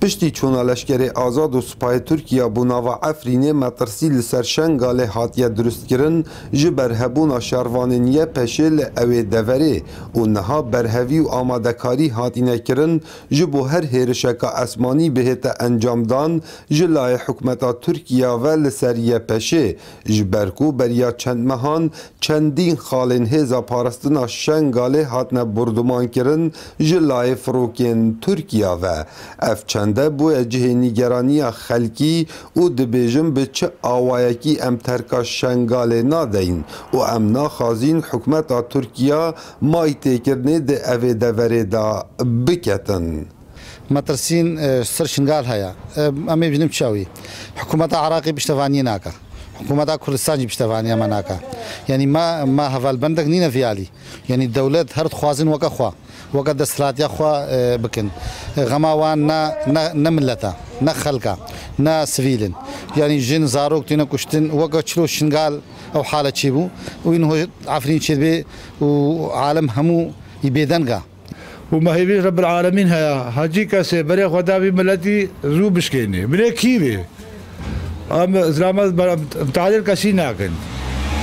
پشتی چونا لشکر آزاد و سپاه ترکیا بوناوا افرینه مترسی لسر شنگاله هاتیه درست کرن جه برهبونا شاروانینیه پشه لعوه دوره و نها برهوی و آمادکاری هاتینه کرن جه بو هر هیرشکا اسمانی بهت انجام دان جه لای حکمتا ترکیا و لسریه پشه جه برکو بریا چند مهان چندین خالین هزا پارستنا شنگاله هاتنه بردمان کرن جه لای فروکین ترکیا و اف چنده بو جه نیگرانی خلکی و دبیجم به چه آوایکی ام ترکا شنگاله نادین و ام ناخازین حکمت ترکیا مای تکرنه ده اوه دوره دا بکتن. مترسين سر شنغال هيا امي بنم تشاوي حكومه عراقي بشتفاني ناكا حكومه كردستان بشتفاني مناكا يعني ما هفال بندق نينا فيالي يعني الدولة هرت خوازن وكا خوا وكا دستلات يا خوا بكن غماوان نا ملتا نا خلقا نا سفيلن يعني جن زاروك تينا كشتن وكا تشلو شنغال او حاله تشيبو وينه عفرين تشيبي وعالم همو يبيدنغا ومهيبي رب العالمين هيا هاجي كاسه بري خدا بي ملتي رو بشكيني بري كيبي ام اسلام متعادل كاسي ناكن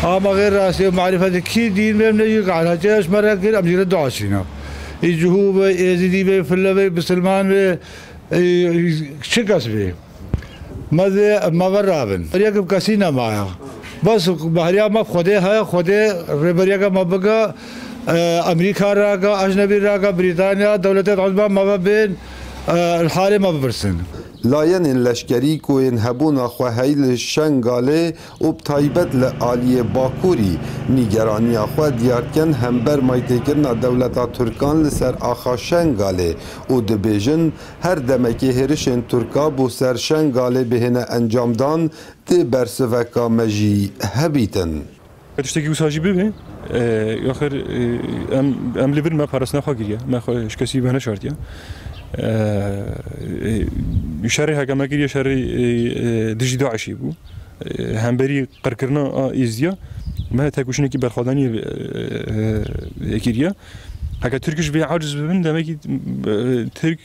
ام غير راسي معرفه كي دين من يجي على جاش مره غير امير دعاشينا يجهوب يزيدي بي فلبي بسلمان شكاس بي ماذا ما برابن بريك كاسينا معايا بس بحريا ما خده هيا خده بريك ما بقى امريكا راقا اجنبي راقا بريطانيا دولة العظمى ما بين الحالة ما ببرسن لاین لشکری کوین هبونا خواهیل شنگاله و بتایبت لعالی باکوری نیگرانی خوا دیارکن همبر مایتکرنا دولتا ترکان لسر آخا شنگاله و دبیجن هر دمکی هرشن ترکا بو سر شنگاله بهنه انجام دان ده برسوکا مجی هبیتن. تشتكي وساجي ببين آخر ام لبر ما بارسنا خاگیه ما خوش کسی بهنه شرطیه شهر هکم گیری شهر دژی داعشی بو هم بری قرکرنا ایزیا ما تاکوشنه کی برخوادانی گیریه هکه ترکش به عاجز ببین دمکی ترک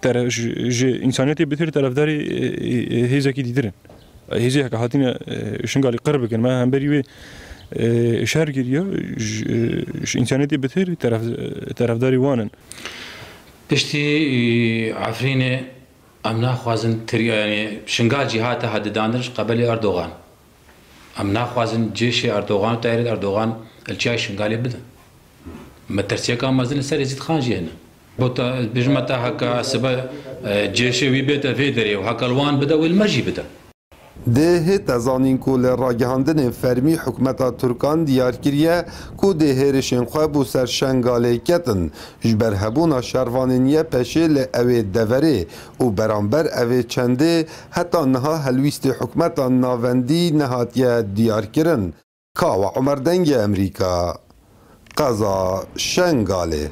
طرف انسانیتی بهتر طرفداری هیزا کی دیدن هیزی هکه هاتین شنگالی قرب کن ما هم بری شهر گیریه انسانیتی بهتر طرفداری وانن پشتی عفرین ام ناخوازن يعني شنغال جهات هددانرش قبل اردوغان ام ناخوازن جيش اردوغان تايرد اردوغان الجاي شنغالي بدا ما ترسيا كان مازن سر يزيد خان جينا بوتا بجمتا هكا سبا جيش وي بيتا فيدري وهكا الوان بدا والمرجي بدا ده تزانین کو لراگهاندن فرمی حکمتا ترکان دیار کریه کو ده هرشن خواه بو سر شنگاله کتن جبر هبونا شروانینیه پشه لعوه دوره و برانبر اوه چنده حتی نها هلویست حکمتا ناوندی نهاتیه دیار کرن. کاو عمر دنگ امریکا قضا شنگاله.